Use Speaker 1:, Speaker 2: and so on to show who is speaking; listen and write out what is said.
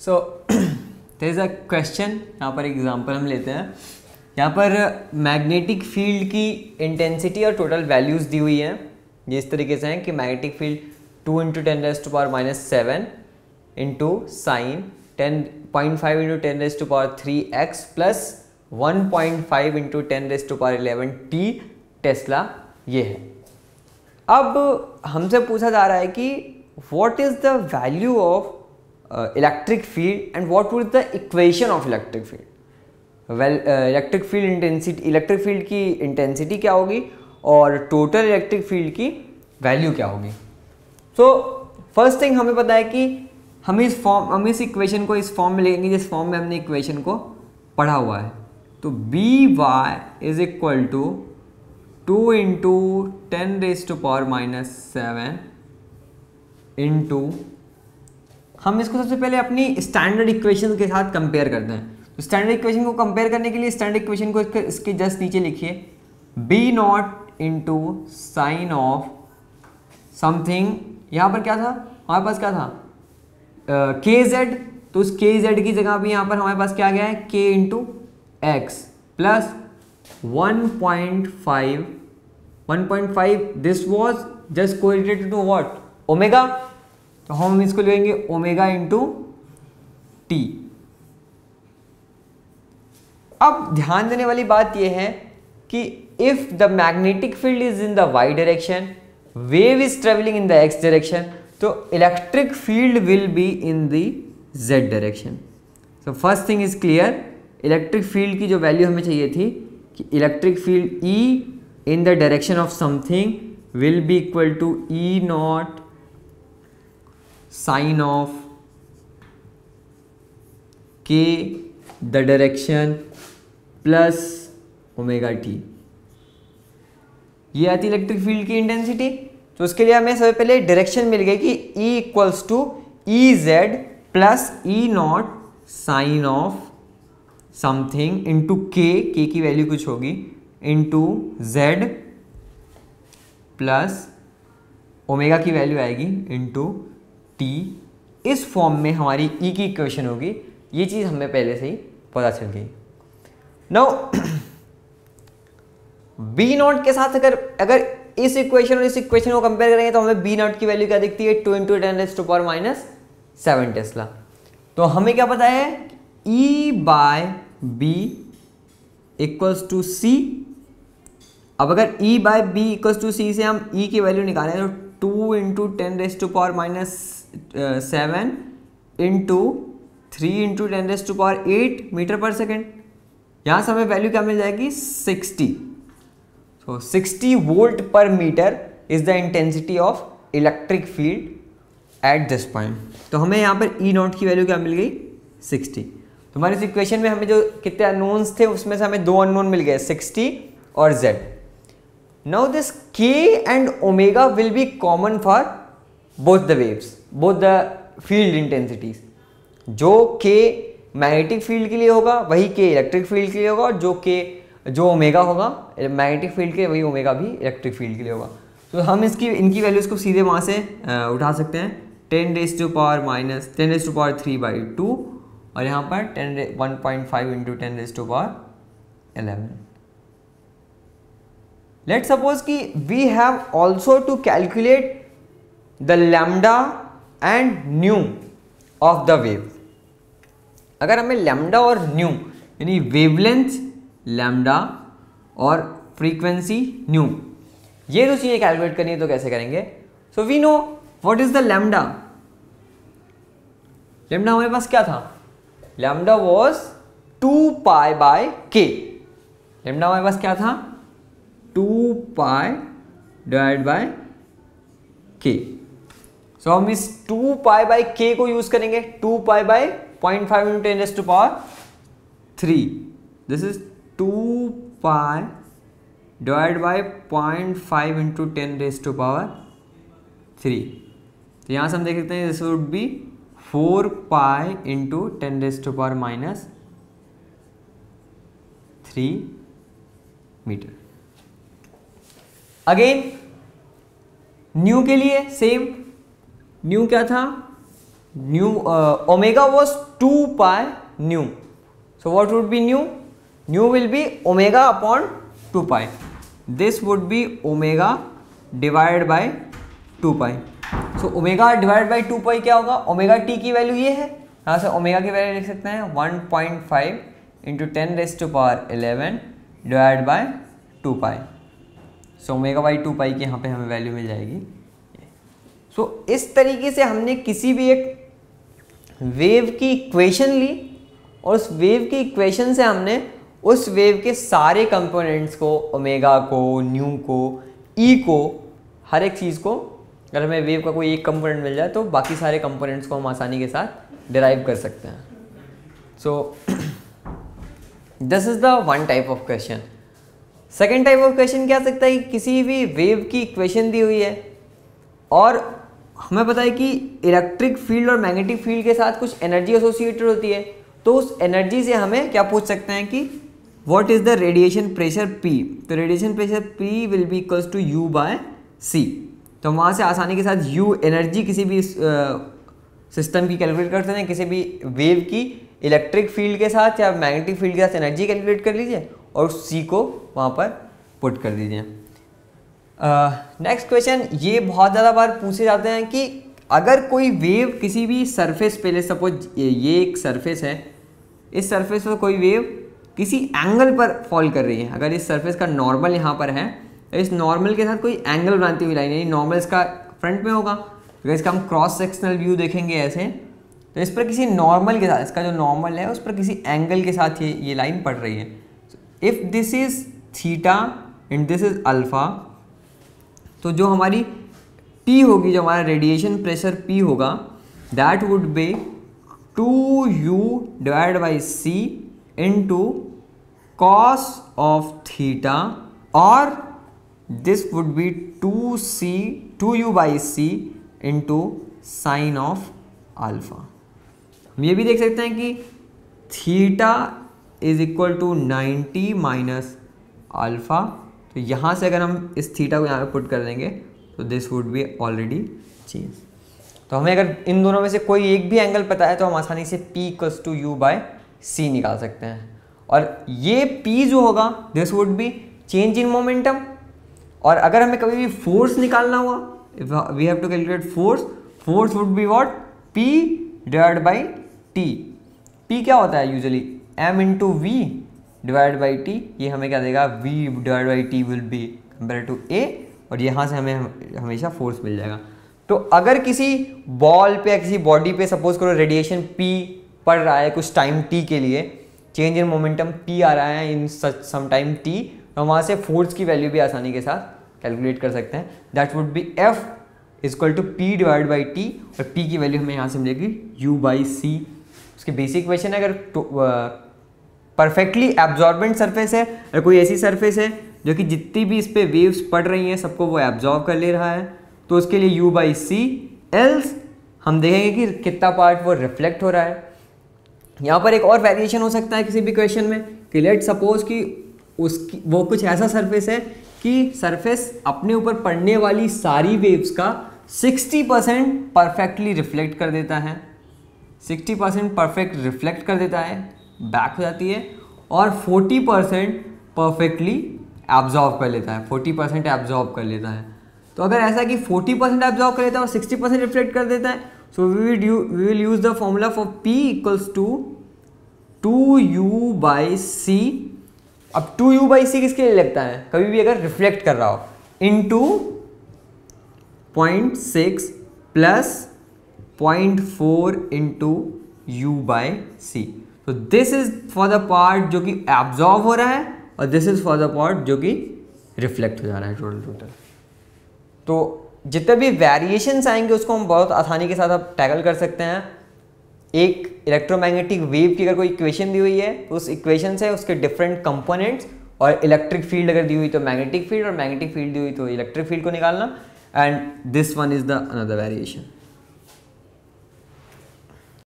Speaker 1: So there is a question, यहाँ पर example हम लेते हैं। यहाँ पर मैग्नेटिक फील्ड की इंटेंसिटी और टोटल वैल्यूज़ दी हुई हैं। ये इस तरीके से हैं कि magnetic field 2 × 10⁻⁷ into sine 10.5 × 10⁻³ plus 1.5 × 10⁻11 tesla ये है। अब हमसे पूछा जा रहा है कि what is the value of electric field and what would the equation of electric field. Well, electric field की इंटेंसिटी क्या होगी और टोटल इलेक्ट्रिक फील्ड की वैल्यू क्या होगी। सो फर्स्ट थिंग हमें पता है कि हम इस इक्वेशन को इस फॉर्म में लेंगे जिस फॉर्म में हमने इक्वेशन को पढ़ा हुआ है। तो B Y is equal to 2 × 10⁻⁷ into, हम इसको सबसे पहले अपनी स्टैंडर्ड इक्वेशन के साथ कंपेयर करते हैं। तो स्टैंडर्ड इक्वेशन को कंपेयर करने के लिए स्टैंडर्ड इक्वेशन को इसके जस्ट नीचे लिखिए, B0 into sine of something. यहाँ पर क्या था, हमारे पास क्या था, KZ। तो उस KZ की जगह भी यहाँ पर हमारे पास क्या गया है, K into X plus 1.5 this was just correlated to what, omega. तो हम इसको लेंगे ओमेगा इंटू टी। अब ध्यान देने वाली बात यह है कि if the magnetic field is in the Y direction, wave is travelling in the X direction, तो electric field will be in the Z direction. So first thing is clear, electric field की जो वैल्यू हमें चाहिए थी कि electric field E in the direction of something will be equal to E0 sine of K the direction plus omega T. ये आती electric field की इंटेंसिटी। तो उसके लिए हमें सबसे पहले डायरेक्शन मिल गई कि E equals to EZ plus E0 sine of something into K की वैल्यू कुछ होगी इंटू Z प्लस ओमेगा की वैल्यू आएगी इंटू T। इस फॉर्म में हमारी E की इक्वेशन होगी। ये चीज़ हमें पहले से ही पता चल गई। नाउ B0 के साथ अगर इस इक्वेशन और इस इक्वेशन को कंपेयर करेंगे तो हमें B0 की वैल्यू क्या दिखती है, 2 × 10⁻⁷ टेस्ला। तो हमें क्या पता है, E/B इक्वल्स टू C। अब अगर E/B इक्वल्स टू C से हम E की वैल्यू निकालें तो 2 × 10⁻⁷ इंटू 3 × 10⁸ मीटर पर सेकेंड। यहाँ से हमें वैल्यू क्या मिल जाएगी, 60। So 60 वोल्ट पर metre is the intensity of electric field at this point. तो हमें यहाँ पर E0 की वैल्यू क्या मिल गई, 60। तो हमारी इस इक्वेशन में हमें जो कितने अननोन्स थे उसमें से हमें 2 अननोन मिल गए, 60 और Z। Now this K and omega will be common for both the waves, both the field intensities. जो K मैग्नेटिक फील्ड के लिए होगा वही K इलेक्ट्रिक फील्ड के लिए होगा, और जो ओमेगा होगा मैग्नेटिक फील्ड के वही ओमेगा भी इलेक्ट्रिक फील्ड के लिए होगा। तो हम इनकी वैल्यूज़ को सीधे वहाँ से उठा सकते हैं, 10⁻³ और यहाँ पर 1.5 × 10⁻11। लेट्स सपोज कि we have also to calculate the lambda and nu of the wave. अगर हमें लैम्डा और न्यू यानी वेवलेंथ लैम्डा और फ्रीक्वेंसी न्यू ये दो चीज़ें कैलकुलेट करनी है तो कैसे करेंगे। So we know what is the lambda. Lambda हमारे पास क्या था, लैम्डा वॉज 2π/K। लैम्डा हमारे पास क्या था, 2π/K। सो हम इस 2π/K को यूज करेंगे, 2π/0.5 × 10⁻³ दिस इज 2π/0.5 × 10⁻³ तो यहाँ से हम देख सकते हैं this would be 4π × 10⁻³ metre. Again nu के लिए सेम, न्यू क्या था, nu omega was 2 pi nu, so what would be nu? Nu will be omega upon 2 pi, this would be omega divide by 2 pi. So omega divide by 2 pi क्या होगा? Omega T की value ये है, यहाँ से omega की value लिख सकते हैं 1.5 into 10⁻11 divide by 2 pi. So omega by 2 पाई की यहाँ पे हमें वैल्यू मिल जाएगी। सो इस तरीके से हमने किसी भी एक वेव की इक्वेशन ली और उस वेव की इक्वेशन से हमने उस वेव के सारे कंपोनेंट्स को, ओमेगा को, न्यू को, ई को, हर एक चीज़ को, अगर हमें वेव का कोई एक कंपोनेंट मिल जाए तो बाकी सारे कंपोनेंट्स को हम आसानी के साथ डिराइव कर सकते हैं। So this is the one type of question. Second type of question क्या आ सकता है कि किसी भी वेव की इक्वेशन दी हुई है और हमें पता है कि इलेक्ट्रिक फील्ड और मैग्नेटिक फील्ड के साथ कुछ एनर्जी एसोसिएटेड होती है, तो उस एनर्जी से हमें क्या पूछ सकते हैं कि what is the radiation pressure P। तो radiation pressure P will be equals to U by C। तो वहाँ से आसानी के साथ U एनर्जी किसी भी सिस्टम की कैलकुलेट कर सकते हैं, किसी भी वेव की इलेक्ट्रिक फील्ड के साथ या मैग्नेटिक फील्ड के साथ एनर्जी कैलकुलेट कर लीजिए और C को वहाँ पर पुट कर दीजिए। नेक्स्ट क्वेश्चन, ये बहुत ज़्यादा बार पूछे जाते हैं कि अगर कोई वेव किसी भी सरफेस पे, सपोज ये एक सरफेस है, इस सरफेस पर कोई वेव किसी एंगल पर फॉल कर रही है, अगर इस सरफेस का नॉर्मल यहाँ पर है तो इस नॉर्मल के साथ कोई एंगल बनाती हुई लाइन, यानी नॉर्मल इसका फ्रंट में होगा, तो इसका हम क्रॉस सेक्शनल व्यू देखेंगे ऐसे, तो इस पर किसी नॉर्मल के साथ, इसका जो नॉर्मल है उस पर किसी एंगल के साथ ये लाइन पड़ रही है। If this is theta and this is alpha, तो जो हमारी P होगी, जो हमारा रेडिएशन प्रेशर P होगा, that would be 2U divide by C into cos of theta, और this would be 2U by C into sine of alpha. हम ये भी देख सकते हैं कि theta is equal to 90 minus alpha, तो यहाँ से अगर हम इस थीटा को यहाँ पे पुट कर देंगे तो this would B already change. तो हमें अगर इन दोनों में से कोई एक भी एंगल पता है तो हम आसानी से P equals to U by C निकाल सकते हैं, और ये P जो होगा this would be change in momentum. और अगर हमें कभी भी फोर्स निकालना हुआ, we have to calculate force, force would be what? P divide by T। P क्या होता है usually? M into V divide by T। ये हमें क्या देगा? V divide by T will be compare to A, और यहाँ से हमें हमेशा फोर्स मिल जाएगा। तो अगर किसी बॉल पे या किसी बॉडी पे सपोज करो रेडिएशन P पड़ रहा है कुछ टाइम T के लिए, चेंज इन मोमेंटम P आ रहा है इन सम टाइम T, तो वहाँ से फोर्स की वैल्यू भी आसानी के साथ कैलकुलेट कर सकते हैं। That would be F equal to P divide by T, और P की वैल्यू हमें यहाँ से मिलेगी U बाई C। उसके बेसिक इक्वेशन है, अगर परफेक्टली एब्जॉर्बेंट सरफेस है, अगर कोई ऐसी सरफेस है जो कि जितनी भी इस पर वेव्स पड़ रही हैं सबको वो एब्जॉर्ब कर ले रहा है, तो उसके लिए U बाई C। एल्स हम देखेंगे कि कितना पार्ट वो रिफ्लेक्ट हो रहा है। यहाँ पर एक और वेरिएशन हो सकता है किसी भी क्वेश्चन में कि लेट सपोज कि उसकी वो कुछ ऐसा सरफेस है कि सरफेस अपने ऊपर पड़ने वाली सारी वेव्स का 60% परफेक्टली रिफ्लेक्ट कर देता है, 60% परफेक्ट रिफ्लेक्ट कर देता है, बैक हो जाती है, और 40% परफेक्टली एब्जॉर्ब कर लेता है, 40% एब्जॉर्ब कर लेता है। तो अगर ऐसा कि 40% एब्जॉर्ब कर लेता है और 60% रिफ्लेक्ट कर देता है, so we will use the formula for P equals to 2U by C। अब 2U बाई C किसके लिए लगता है? कभी भी अगर रिफ्लेक्ट कर रहा हो, into 0.6 plus 0.4 into U by C। तो this is for the part जो कि एब्जॉर्ब हो रहा है, और this is for the part जो कि रिफ्लेक्ट हो जा रहा है टोटल। तो जितने भी वेरिएशंस आएंगे उसको हम बहुत आसानी के साथ अब टैकल कर सकते हैं। एक इलेक्ट्रोमैग्नेटिक वेव की अगर कोई इक्वेशन दी हुई है तो उस इक्वेशन से उसके डिफरेंट कंपोनेंट्स, और इलेक्ट्रिक फील्ड अगर दी हुई तो मैग्नेटिक फील्ड, और मैग्नेटिक फील्ड दी हुई तो इलेक्ट्रिक फील्ड को निकालना, and this one is the another variation.